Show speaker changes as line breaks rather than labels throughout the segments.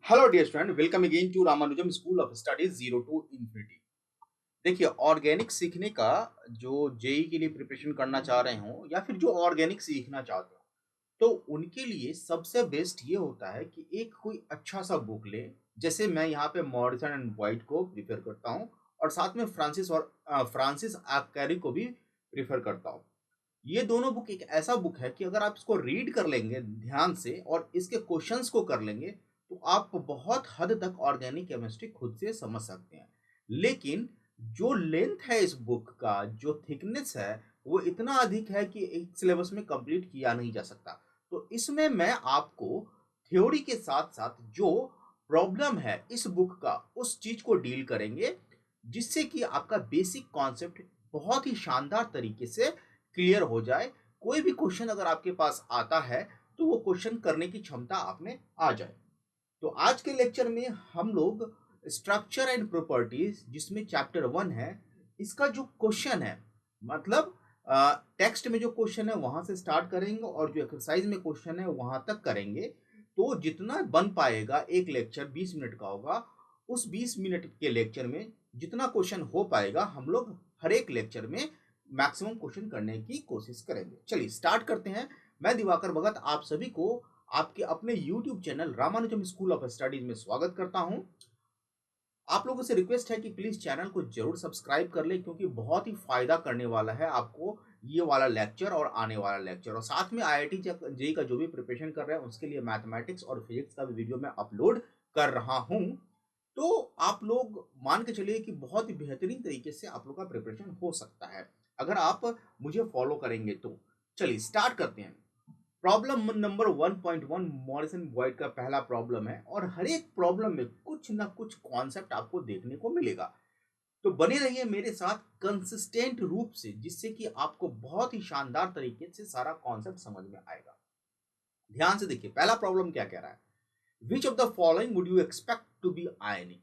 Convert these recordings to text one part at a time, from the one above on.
Hello dear student, welcome again to Ramanujam school of studies zero to infinity. देखिए, organic सीखने का जो JEE के लिए प्रिपरेशन करना चाह रहे हो या फिर जो ऑर्गेनिक सीखना चाहते हो, तो उनके लिए सबसे बेस्ट ये होता है कि एक कोई अच्छा सा बुक ले। जैसे मैं यहाँ पे मॉरिसन एंड वाइट को प्रिफर करता हूँ और साथ में फ्रांसिस कैरी को भी प्रिफर करता हूँ। ये दोनों बुक एक ऐसा बुक है कि अगर आप इसको रीड कर लेंगे ध्यान से और इसके क्वेश्चंस को कर लेंगे, तो आप बहुत हद तक ऑर्गेनिक केमिस्ट्री खुद से समझ सकते हैं। लेकिन जो लेंथ है इस बुक का, जो थिकनेस है, वो इतना अधिक है कि एक सिलेबस में कंप्लीट किया नहीं जा सकता। तो इसमें मैं आपको थ्योरी के साथ साथ जो प्रॉब्लम है इस बुक का, उस चीज को डील करेंगे, जिससे कि आपका बेसिक कॉन्सेप्ट बहुत ही शानदार तरीके से क्लियर हो जाए। कोई भी क्वेश्चन अगर आपके पास आता है, तो वो क्वेश्चन करने की क्षमता आप में आ जाए। तो आज के लेक्चर में हम लोग स्ट्रक्चर एंड प्रॉपर्टीज, जिसमें चैप्टर 1 है, इसका जो क्वेश्चन है, मतलब टेक्स्ट में जो क्वेश्चन है वहां से स्टार्ट करेंगे और जो एक्सरसाइज में क्वेश्चन है वहां तक करेंगे। तो जितना बन पाएगा, एक लेक्चर 20 मिनट का होगा, उस 20 मिनट के लेक्चर में जितना क्वेश्चन हो पाएगा हम लोग हर एक लेक्चर में मैक्सिमम क्वेश्चन करने की कोशिश करेंगे। चलिए स्टार्ट करते हैं। मैं दिवाकर भगत आप सभी को आपके अपने YouTube channel Ramanujan school of studies में स्वागत करता हूं। आप लोगों से रिक्वेस्ट है कि प्लीज चैनल को जरूर सब्सक्राइब कर ले, क्योंकि बहुत ही फायदा करने वाला है आपको ये वाला लेक्चर और आने वाला लेक्चर। और साथ में IIT जेई का जो भी प्रिपरेशन कर रहे हैं उसके लिए मैथमेटिक्स और फिजिक्स का भी वीडियो मैं अपलोड कर रहा हूं। तो आप लोग मान के चलिए कि बहुत ही बेहतरीन तरीके से आप लोग का प्रिपरेशन हो सकता है अगर आप मुझे फॉलो करेंगे तो। चलिए स्टार्ट करते हैं। प्रॉब्लम नंबर 1.1 मॉरिसन बॉयड का पहला प्रॉब्लम है और हर एक प्रॉब्लम में कुछ ना कुछ कॉन्सेप्ट आपको देखने को मिलेगा। तो बने रहिए मेरे साथ कंसिस्टेंट रूप से, जिससे कि आपको बहुत ही शानदार तरीके से सारा कॉन्सेप्ट समझ में आएगा। ध्यान से देखिए, पहला प्रॉब्लम क्या कह रहा है। Which of the following would you expect to be ionic.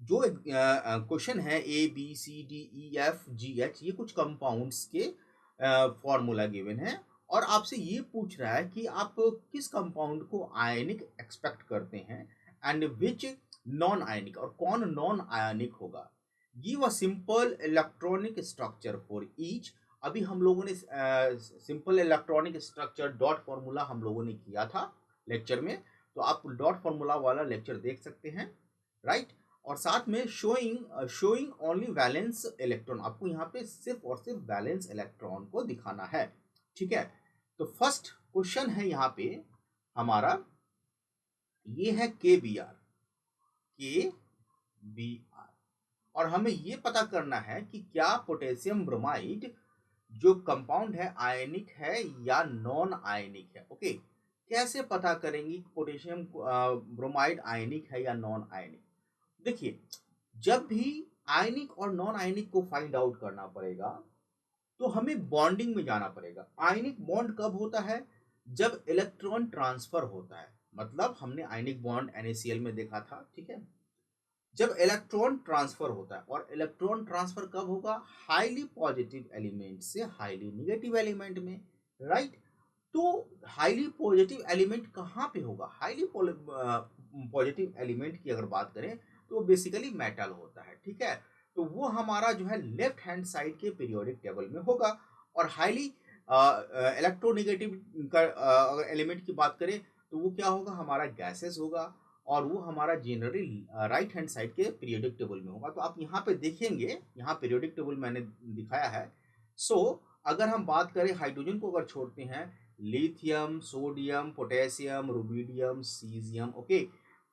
जो क्वेश्चन है ABCDEFGH, ये कुछ कंपाउंड्स के फॉर्मूला गिवन है और आपसे ये पूछ रहा है कि आप किस कंपाउंड को आयनिक एक्सपेक्ट करते हैं एंड विच नॉन आयनिक, और कौन नॉन आयनिक होगा। Give a simple electronic structure for each. अभी हम लोगों ने simple electronic structure dot formula हम लोगों ने किया था लेक्चर में, तो आप डॉट फॉर्मूला वाला लेक्चर देख सकते हैं, राइट। और साथ में शोइंग ओनली वैलेंस इलेक्ट्रॉन, आपको यहाँ पे सिर्फ और सिर्फ वैलेंस इलेक्ट्रॉन को दिखाना है, ठीक है। तो फर्स्ट क्वेश्चन है यहाँ पे हमारा, ये है के बी आर। और हमें ये पता करना है कि क्या पोटेशियम ब्रोमाइड जो कंपाउंड है आयनिक है या नॉन आयनिक है। ओके, कैसे पता करेंगे पोटेशियम ब्रोमाइड आयनिक है या नॉन आयनिक। देखिए, जब भी आयनिक और नॉन आयनिक को फाइंड आउट करना पड़ेगा, तो हमें बॉन्डिंग में जाना पड़ेगा। आयनिक बॉन्ड कब होता है, जब इलेक्ट्रॉन ट्रांसफर होता है। मतलब हमने आयनिक बॉन्ड NaCl में देखा था, ठीक है। जब इलेक्ट्रॉन ट्रांसफर होता है, और इलेक्ट्रॉन ट्रांसफर कब होगा, हाईली पॉजिटिव एलिमेंट से हाईली निगेटिव एलिमेंट में, राइट। तो हाईली पॉजिटिव एलिमेंट कहाँ पे होगा, हाईली पॉजिटिव एलिमेंट की अगर बात करें तो बेसिकली मेटल होता है, ठीक है। तो वो हमारा जो है लेफ्ट हैंड साइड के पीरियोडिक टेबल में होगा। और हाईली इलेक्ट्रोनेगेटिव का अगर एलिमेंट की बात करें तो वो क्या होगा, हमारा गैसेस होगा, और वो हमारा जनरली राइट हैंड साइड के पीरियोडिक टेबल में होगा। तो आप यहाँ पे देखेंगे, यहाँ पीरियोडिक टेबल मैंने दिखाया है। सो अगर हम बात करें हाइड्रोजन को अगर छोड़ते हैं, lithium, sodium, potassium, rubidium, caesium, okay,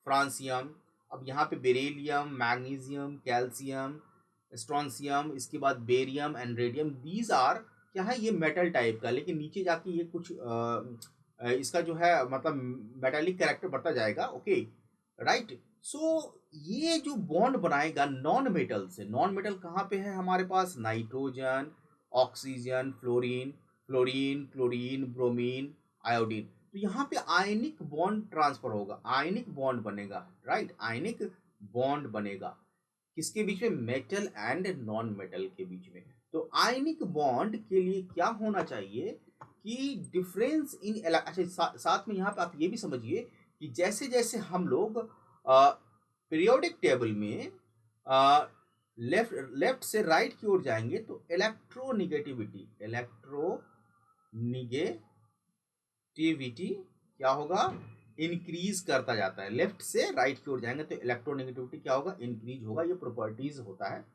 francium. अब यहाँ पे बेरिलियम, मैग्नीशियम, कैल्शियम, स्ट्रॉन्सियम, इसके बाद barium and radium, these are क्या है, ये मेटल टाइप का, लेकिन नीचे जाके ये कुछ इसका जो है मतलब मेटालिक कैरेक्टर बढ़ता जाएगा, ओके, राइट। सो ये जो बॉन्ड बनाएगा नॉन मेटल से, नॉन मेटल कहाँ पे है हमारे पास, nitrogen, oxygen, fluorine, chlorine, bromine, iodine. तो यहाँ पे आयनिक बॉन्ड ट्रांसफर होगा, आयनिक बॉन्ड बनेगा, राइट, आयनिक बॉन्ड बनेगा। किसके बीच में, मेटल एंड नॉन मेटल के बीच में। तो आयनिक बॉन्ड के लिए क्या होना चाहिए कि डिफरेंस इन अच्छा साथ में यहाँ पे आप ये भी समझिए कि जैसे जैसे हम लोग पीरियोडिक टेबल में लेफ्ट लेफ्ट से राइट की ओर जाएंगे तो इलेक्ट्रोनिगेटिविटी क्या होगा, इंक्रीज करता जाता है। लेफ्ट से राइट की ओर जाएंगे तो इलेक्ट्रोनेगेटिविटी क्या होगा, इंक्रीज होगा। ये प्रॉपर्टीज होता है।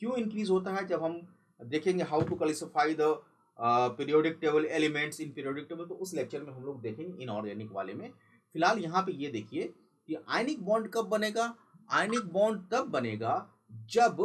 क्यों इंक्रीज होता है, जब हम देखेंगे how to classify the periodic table elements in periodic table, तो उस लेक्चर में हम लोग देखेंगे इनऑर्गेनिक वाले में। फिलहाल यहाँ पे ये देखिए कि आयनिक बॉन्ड कब बनेगा। आयनिक बॉन्ड तब बनेगा जब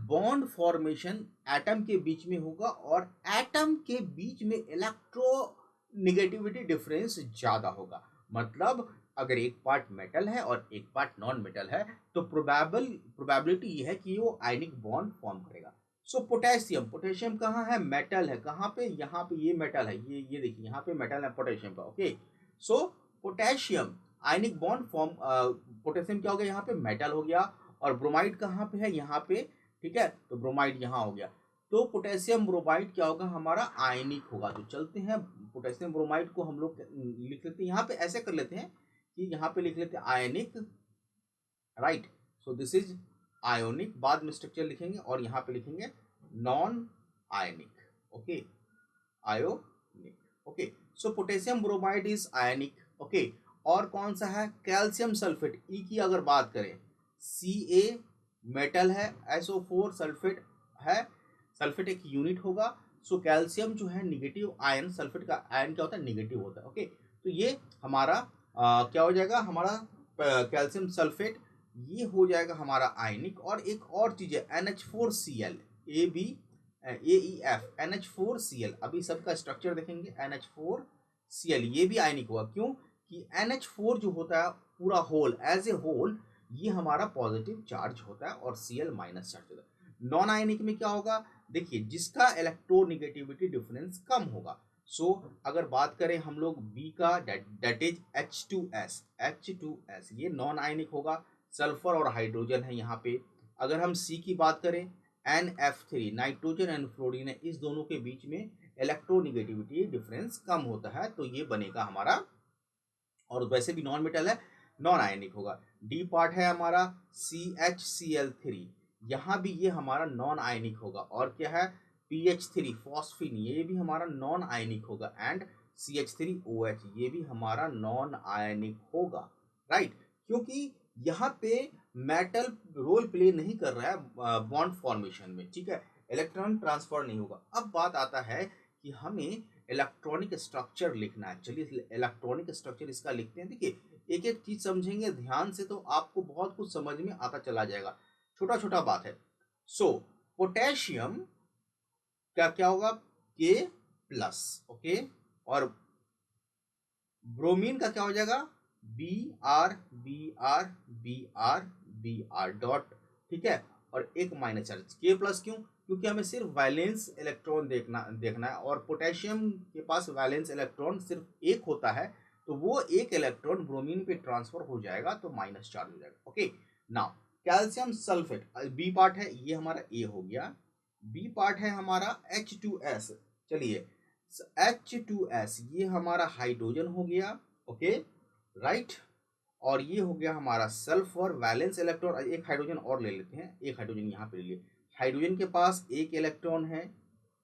बॉन्ड फॉर्मेशन एटम के बीच में होगा और एटम के बीच में इलेक्ट्रोनेगेटिविटी डिफरेंस ज्यादा होगा। मतलब अगर एक पार्ट मेटल है और एक पार्ट नॉन मेटल है तो प्रोबेबिलिटी ये है कि वो आयनिक बॉन्ड फॉर्म करेगा। सो पोटेशियम कहाँ है, मेटल है। कहाँ पे, यहाँ पे ये मेटल है, ये देखिए यहाँ पे मेटल है पोटेशियम का। Okay, so potassium ionic bond form, potassium क्या हो गया, यहाँ पे मेटल हो गया। और ब्रोमाइड कहाँ पे है, यहाँ पे, ठीक है, तो ब्रोमाइड यहाँ हो गया। तो पोटेशियम ब्रोमाइड क्या होगा, हमारा आयनिक होगा। तो चलते हैं पोटेशियम ब्रोमाइड को हम लोग लिख लेते हैं, यहाँ पे ऐसे कर लेते हैं कि यहाँ पे लिख लेते हैं ionic, right. So this is ionic, बाद में स्ट्रक्चर लिखेंगे और यहाँ पे लिखेंगे non ionic. Okay, ionic. Okay, so potassium bromide is ionic. Okay, और कौन सा है, कैल्शियम सल्फेट। ई की अगर बात करें, Ca मेटल है, SO4 सल्फेट है। सल्फेट एक यूनिट होगा। सो कैल्शियम जो है निगेटिव आयन, सल्फेट का आयन क्या होता है, निगेटिव होता है। ओके, तो ये हमारा क्या हो जाएगा, हमारा कैल्शियम सल्फेट, ये हो जाएगा हमारा आयनिक। और एक और चीज है NH4Cl, AEF, NH4Cl। अभी सबका स्ट्रक्चर देखेंगे, NH4Cl ये भी आयनिक हुआ। क्यों कि NH4 जो होता है पूरा होल, एज ए होल, ये हमारा पॉजिटिव चार्ज होता है और Cl माइनस चार्ज होता है। नॉन आयनिक में क्या होगा, देखिए जिसका इलेक्ट्रोनेगेटिविटी डिफरेंस कम होगा। सो अगर बात करें हम लोग बी का, दैट इज H2S, ये नॉन आयनिक होगा। सल्फर और हाइड्रोजन है यहाँ पे। अगर हम सी की बात करें, NF3, नाइट्रोजन एंड फ्लोरीन है, इस दोनों के बीच में इलेक्ट्रोनेगेटिविटी डिफरेंस कम होता है, तो ये बनेगा हमारा, और वैसे भी नॉन मेटल है, नॉन आयनिक होगा। डी पार्ट है हमारा CHCl3, यहाँ भी ये हमारा नॉन आयनिक होगा। और क्या है, PH3 फॉस्फिन, ये भी हमारा नॉन आयनिक होगा। एंड CH3OH, ये भी हमारा नॉन आयनिक होगा, राइट। क्योंकि यहाँ पे मेटल रोल प्ले नहीं कर रहा है बॉन्ड फॉर्मेशन में, ठीक है, इलेक्ट्रॉन ट्रांसफर नहीं होगा। अब बात आता है कि हमें इलेक्ट्रॉनिक स्ट्रक्चर लिखना है। चलिए इलेक्ट्रॉनिक स्ट्रक्चर इसका लिखते हैं। देखिए एक एक चीज समझेंगे ध्यान से तो आपको बहुत कुछ समझ में आता चला जाएगा, छोटा छोटा बात है। सो पोटेशियम क्या क्या होगा, K+, ओके, और ब्रोमीन का क्या हो जाएगा, Br डॉट, ठीक है, और एक माइनस चार्ज K+। क्यों, क्योंकि हमें सिर्फ वैलेंस इलेक्ट्रॉन देखना है और पोटेशियम के पास वैलेंस इलेक्ट्रॉन सिर्फ एक होता है, तो वो एक इलेक्ट्रॉन ब्रोमीन पे ट्रांसफर हो जाएगा तो माइनस चार्ज हो जाएगा। Okay, now calcium sulphate, B part है, ये हमारा ए हो गया। बी पार्ट है हमारा H2S। चलिए H2S ये हमारा हाइड्रोजन हो गया, ओके, राइट। और ये हो गया हमारा सल्फर, वैलेंस इलेक्ट्रॉन, एक हाइड्रोजन और ले लेते हैं, एक हाइड्रोजन यहाँ पे ले लिए। हाइड्रोजन के पास एक इलेक्ट्रॉन है,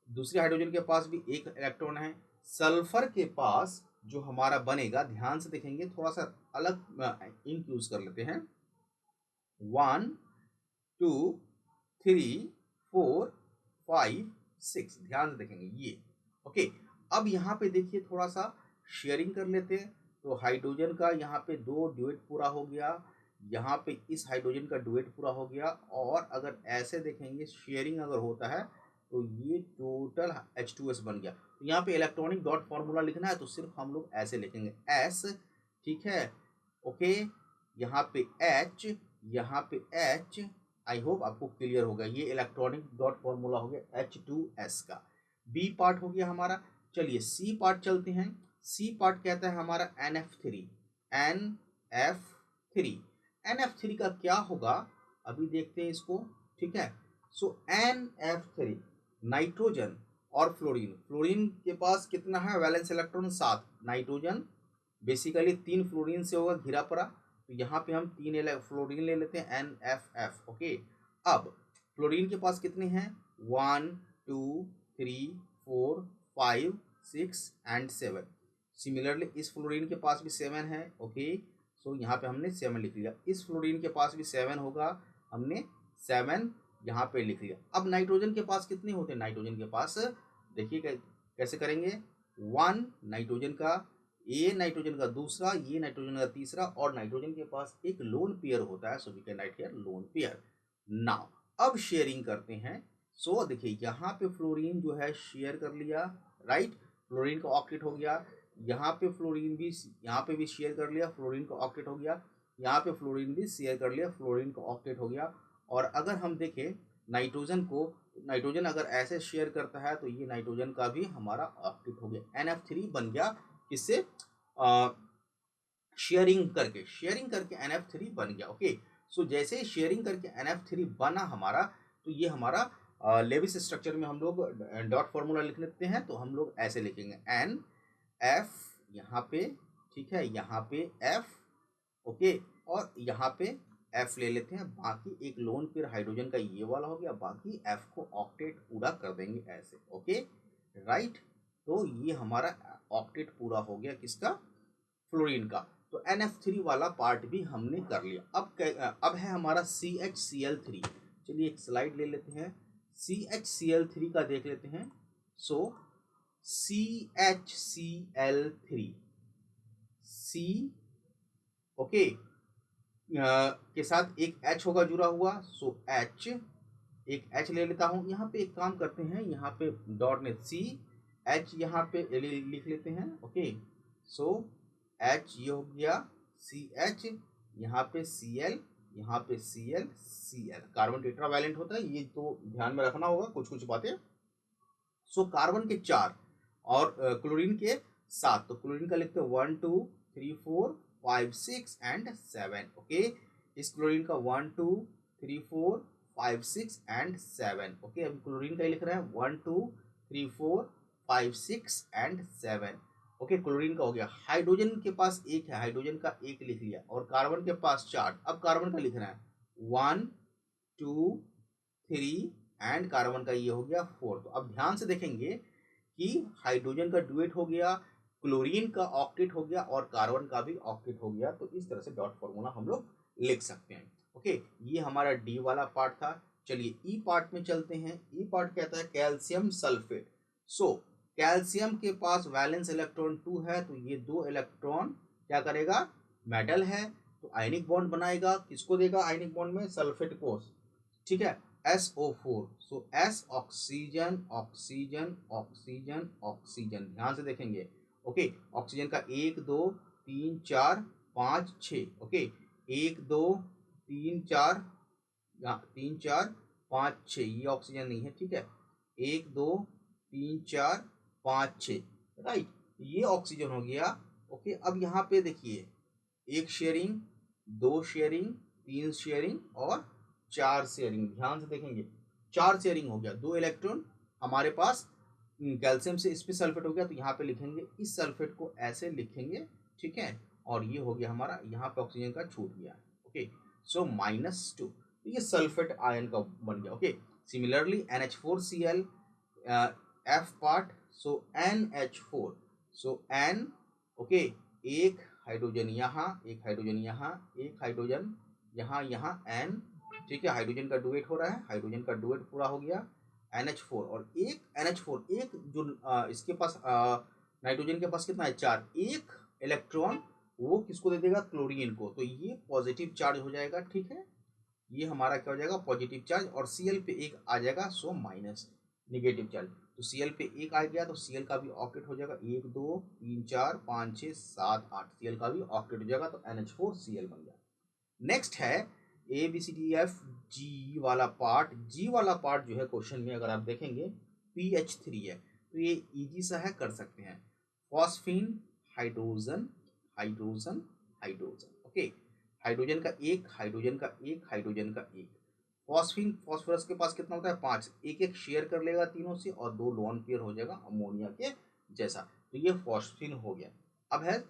दूसरे हाइड्रोजन के पास भी एक इलेक्ट्रॉन है। सल्फर के पास जो हमारा बनेगा, ध्यान से देखेंगे, थोड़ा सा अलग इंक यूज कर लेते हैं, 1 2 3 4 5 6, ध्यान से देखेंगे ये। ओके, अब यहाँ पे देखिए थोड़ा सा शेयरिंग कर लेते हैं। तो हाइड्रोजन का यहाँ पे 2 ड्यूएट पूरा हो गया, यहाँ पे इस हाइड्रोजन का ड्यूएट पूरा हो गया। और अगर ऐसे देखेंगे शेयरिंग अगर होता है तो ये टोटल H2S बन गया। तो यहाँ पे इलेक्ट्रॉनिक डॉट फॉर्मूला लिखना है तो सिर्फ हम लोग ऐसे लिखेंगे S, ठीक है, ओके, यहाँ पे H, यहाँ पे H। आई होप आपको क्लियर होगा, ये इलेक्ट्रॉनिक डॉट फॉर्मूला हो गया H2S का। बी पार्ट हो गया हमारा। चलिए सी पार्ट चलते हैं। सी पार्ट कहता है हमारा NF3, NF3 का क्या होगा अभी देखते हैं इसको, ठीक है। सो NF3 नाइट्रोजन और फ्लोरीन, फ्लोरीन के पास कितना है valence electron 7, nitrogen basically 3 fluorine से होगा घिरा पड़ा, तो यहाँ पे हम 3 फ्लोरीन ले लेते हैं NFF। ओके, अब फ्लोरीन के पास कितने हैं, 1 2 3 4 5 6 एंड 7। सिमिलरली इस फ्लोरीन के पास भी 7 है। ओके, सो यहाँ पे हमने 7 लिख लिया। इस फ्लोरीन के पास भी 7 होगा, हमने 7 यहाँ पे लिख लिया। अब नाइट्रोजन के पास कितने होते हैं, नाइट्रोजन के पास देखिए कैसे करेंगे, 1 नाइट्रोजन का, ये नाइट्रोजन का दूसरा, ये नाइट्रोजन का तीसरा, और नाइट्रोजन के पास एक लोन पेयर होता है, so we can write here lone pair. Now अब शेयरिंग करते हैं। सो देखिए यहाँ पे फ्लोरीन जो है शेयर कर लिया, राइट, फ्लोरीन का ऑक्टेट हो गया। यहाँ पे फ्लोरीन भी, यहाँ पे भी शेयर कर लिया, फ्लोरीन का ऑक्टेट हो गया। यहाँ पे फ्लोरीन भी शेयर कर लिया, फ्लोरीन का ऑक्टेट हो गया। और अगर हम देखें नाइट्रोजन को, नाइट्रोजन अगर ऐसे शेयर करता है तो ये नाइट्रोजन का भी हमारा ऑक्टेट हो गया, NF3 बन गया। किससे, शेयरिंग करके NF3 बन गया। ओके, सो जैसे शेयरिंग करके NF3 बना हमारा, तो ये हमारा लेविस स्ट्रक्चर में हम लोग डॉट फॉर्मूला लिख लेते हैं। तो हम लोग ऐसे लिखेंगे NF यहाँ पे, ठीक है, यहाँ पे F, ओके, और यहाँ पे F ले लेते हैं। बाकी एक लोन पेयर हाइड्रोजन का ये वाला हो गया, बाकी F को ऑक्टेट पूरा कर देंगे ऐसे। ओके, राइट, तो ये हमारा ऑक्टेट पूरा हो गया किसका, फ्लोरीन का। तो NF3 वाला पार्ट भी हमने कर लिया। अब है हमारा CHCl3। चलिए एक स्लाइड ले लेते हैं, CHCl3 का देख लेते हैं। सो CHCl3 C, ओके, के साथ एक H होगा जुड़ा हुआ, सो H, एक H ले लेता हूँ। यहाँ पे एक काम करते हैं, यहाँ पे डॉट ने CH यहाँ पे लिख लेते हैं। ओके, सो H ये हो गया CH, यहाँ पे Cl, यहाँ पे Cl, Cl, कार्बन टेट्रावैलेंट होता है, ये तो ध्यान में रखना होगा कुछ कुछ बातें। सो कार्बन के 4 और क्लोरीन के 7, तो क्लोरीन का लिखते हैं 1 2 3 4 5 6 एंड 7। ओके, इस क्लोरीन का 1 2 3 4 5 6 एंड 7। ओके, अभी क्लोरीन का ही लिख रहे हैं 1 2 3 4 5 6 एंड 7। ओके, क्लोरीन का हो गया। हाइड्रोजन के पास एक है, हाइड्रोजन का एक लिख लिया, और कार्बन के पास 4। अब कार्बन का लिख रहे हैं 1 2 3 एंड कार्बन का ये हो गया 4। तो अब ध्यान से देखेंगे कि हाइड्रोजन का डुएट हो गया, क्लोरीन का ऑक्टेट हो गया, और कार्बन का भी ऑक्टेट हो गया। तो इस तरह से डॉट फॉर्मूला हम लोग लिख सकते हैं। ओके, ये हमारा डी वाला पार्ट था। चलिए ई पार्ट में चलते हैं। ई पार्ट कहता है कैल्शियम सल्फेट। सो कैल्शियम के पास वैलेंस इलेक्ट्रॉन 2 है, तो ये 2 इलेक्ट्रॉन क्या करेगा, मेटल है, तो आयनिक बॉन्ड बनाएगा। किसको देगा आयनिक बॉन्ड में, सल्फेट को, ठीक है, SO4। सो S, oxygen oxygen oxygen oxygen, ध्यान से देखेंगे। ओके, ऑक्सीजन का 1 2 3 4 5 6। ओके, 1 2 3 4, 3 4 5 6, ये ऑक्सीजन नहीं है, ठीक है, 1 2 3 4 5 6, राइट, ये ऑक्सीजन हो गया। ओके, अब यहाँ पे देखिए, 1 शेयरिंग, 2 शेयरिंग, 3 शेयरिंग और 4 शेयरिंग। ध्यान से देखेंगे, 4 शेयरिंग हो गया, 2 इलेक्ट्रॉन हमारे पास कैल्शियम से, इस पे सल्फेट हो गया, तो यहाँ पे लिखेंगे, इस सल्फेट को ऐसे लिखेंगे, ठीक है, और ये हो गया हमारा, यहाँ पे ऑक्सीजन का छूट गया। ओके, सो -2, तो ये सल्फेट आयन का बन गया। Okay, similarly NH4Cl F part, so NH4, so N, okay, एक हाइड्रोजन यहाँ, एक हाइड्रोजन यहाँ, एक हाइड्रोजन यहाँ, यहाँ N, ठीक है, हाइड्रोजन का डुएट हो रहा है, हाइड्रोजन का डुएट पूरा हो गया। NH4 और एक NH4, एक जो इसके पास नाइट्रोजन के पास कितना है, 4, एक इलेक्ट्रॉन वो किसको दे देगा, क्लोरीन को, तो ये पॉजिटिव चार्ज हो जाएगा, ठीक है, ये हमारा क्या हो जाएगा, पॉजिटिव चार्ज, और Cl पे एक आ जाएगा, सो माइनस निगेटिव चार्ज। तो Cl पे एक आ गया, तो Cl का भी ऑक्टेट हो जाएगा, 1 2 3 4 5 6 7 8, Cl का भी ऑक्टेट हो जाएगा, तो NH4Cl बन गया। नेक्स्ट है ABCDF G वाला पार्ट। G वाला पार्ट जो है क्वेश्चन में अगर आप देखेंगे PH3 है, तो ये इजी सा है, कर सकते हैं। Phosphine, hydrogen hydrogen hydrogen, okay, hydrogen का एक, हाइड्रोजन का एक, हाइड्रोजन का एक। फॉस्फीन, फॉस्फोरस के पास कितना होता है, 5, एक एक शेयर कर लेगा तीनों से, और 2 लोन पेयर हो जाएगा अमोनिया के जैसा, तो ये फॉस्फीन हो गया। अब है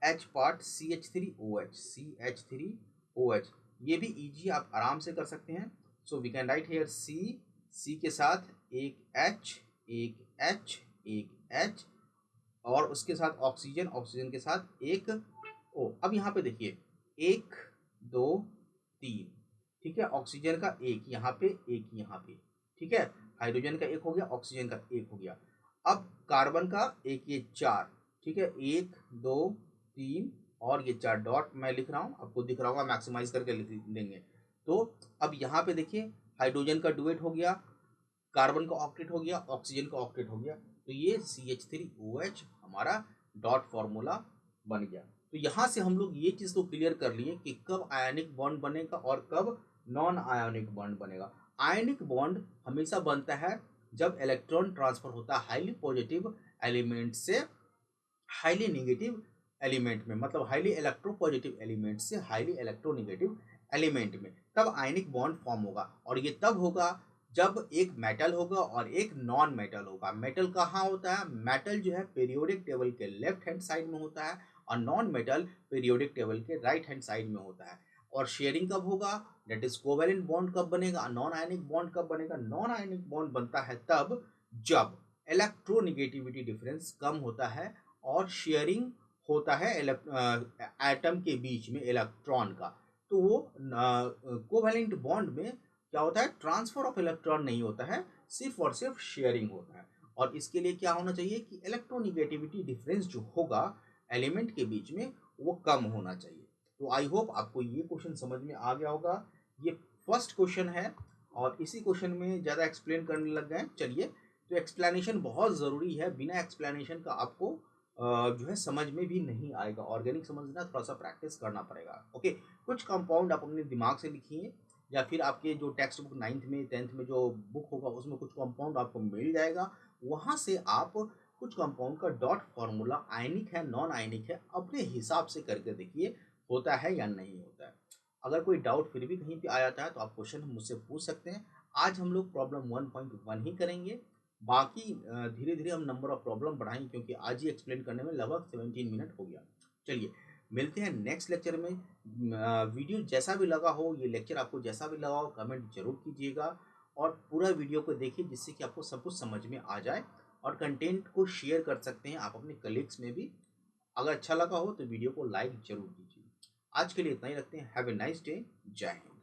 H पार्ट CH3OH ये भी इजी आप आराम से कर सकते हैं। So we can write here C के साथ एक H, एक H, एक H और उसके साथ ऑक्सीजन के साथ एक O। अब यहाँ पे देखिए 1 2 3, ठीक है, ऑक्सीजन का एक यहाँ पे, एक यहाँ पे, ठीक है, हाइड्रोजन का एक हो गया, ऑक्सीजन का एक हो गया। अब कार्बन का एक, ये 4, ठीक है, 1 2 3 और ये 4 डॉट मैं लिख रहा हूँ, आपको दिख रहा होगा, मैक्सिमाइज करके लिख देंगे। तो अब यहाँ पे देखिए हाइड्रोजन का डुएट हो गया, कार्बन का ऑक्टेट हो गया, ऑक्सीजन का ऑक्टेट हो गया, तो ये CH3OH हमारा डॉट फॉर्मूला बन गया। तो यहाँ से हम लोग ये चीज़ तो क्लियर कर लिए कि कब आयनिक बॉन्ड बनेगा और कब नॉन आयोनिक बॉन्ड बनेगा। आयनिक बॉन्ड हमेशा बनता है जब इलेक्ट्रॉन ट्रांसफर होता है हाईली पॉजिटिव एलिमेंट से हाईली नेगेटिव एलिमेंट में, मतलब हाईली इलेक्ट्रोपॉजिटिव एलिमेंट से हाईली इलेक्ट्रोनेगेटिव एलिमेंट में, तब आयनिक बॉन्ड फॉर्म होगा। और ये तब होगा जब एक मेटल होगा और एक नॉन मेटल होगा। मेटल कहाँ होता है? मेटल जो है पीरियोडिक टेबल के लेफ्ट हैंड साइड में होता है और नॉन मेटल पीरियोडिक टेबल के राइट हैंड साइड में होता है। और शेयरिंग कब होगा? डेट इज कोवेलेंट बॉन्ड कब बनेगा? नॉन आयनिक बॉन्ड कब बनेगा? नॉन आयनिक बॉन्ड बनता है तब जब इलेक्ट्रोनिगेटिविटी डिफरेंस कम होता है और शेयरिंग होता है एटम के बीच में इलेक्ट्रॉन का। तो वो कोवेलेंट बॉन्ड में क्या होता है? ट्रांसफर ऑफ इलेक्ट्रॉन नहीं होता है, सिर्फ और सिर्फ शेयरिंग होता है। और इसके लिए क्या होना चाहिए कि इलेक्ट्रोनिगेटिविटी डिफरेंस जो होगा एलिमेंट के बीच में वो कम होना चाहिए। तो आई होप आपको ये क्वेश्चन समझ में आ गया होगा। ये फर्स्ट क्वेश्चन है और इसी क्वेश्चन में ज़्यादा एक्सप्लेन करने लग गए। चलिए, तो एक्सप्लेनेशन बहुत ज़रूरी है, बिना एक्सप्लेनेशन का आपको जो है समझ में भी नहीं आएगा। ऑर्गेनिक समझना थोड़ा सा प्रैक्टिस करना पड़ेगा। ओके, कुछ कंपाउंड आप अपने दिमाग से लिखिए या फिर आपके जो टेक्स्ट बुक 9th में 10th में जो बुक होगा उसमें कुछ कंपाउंड आपको मिल जाएगा। वहाँ से आप कुछ कंपाउंड का डॉट फॉर्मूला आयनिक है नॉन आयनिक है अपने हिसाब से करके देखिए होता है या नहीं होता है। अगर कोई डाउट फिर भी कहीं पे आ जाता है तो आप क्वेश्चन मुझसे पूछ सकते हैं। आज हम लोग प्रॉब्लम 1.1 ही करेंगे, बाकी धीरे धीरे हम नंबर ऑफ प्रॉब्लम बढ़ाएंगे क्योंकि आज ही एक्सप्लेन करने में लगभग 17 मिनट हो गया। चलिए, मिलते हैं नेक्स्ट लेक्चर में। वीडियो जैसा भी लगा हो, ये लेक्चर आपको जैसा भी लगा हो, कमेंट जरूर कीजिएगा और पूरा वीडियो को देखिए जिससे कि आपको सब कुछ समझ में आ जाए। और कंटेंट को शेयर कर सकते हैं आप अपने कलीग्स में भी। अगर अच्छा लगा हो तो वीडियो को लाइक जरूर कीजिए। आज के लिए इतना ही रखते हैं। Have a nice day. जय हिंद।